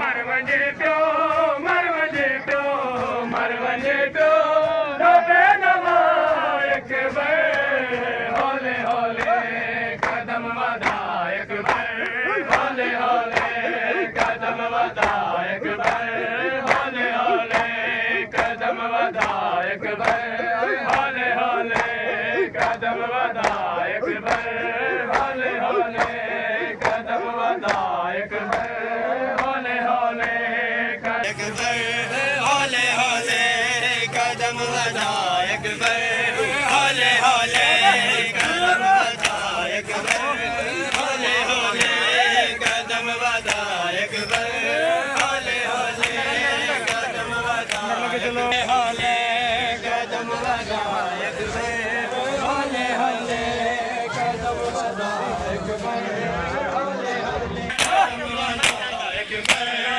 मर वञे पियो मर वञे पियो मर वञे पियो रोबे नवायक हौले हौले कदम वधायक हौले हौले कदम वधायक हौले हौले कदम वधायक हौले हौले कदम वधायक हौले हौले कदम वधायक हौले हौले हौले हौले कदम वधायक हौले हौले कदम वधायक हौले हौले कदम वधायक हौले हौले कदम वधायक हौले कदम वधायक हौले हौले कदम वधायक हौले हौले कदम वधायक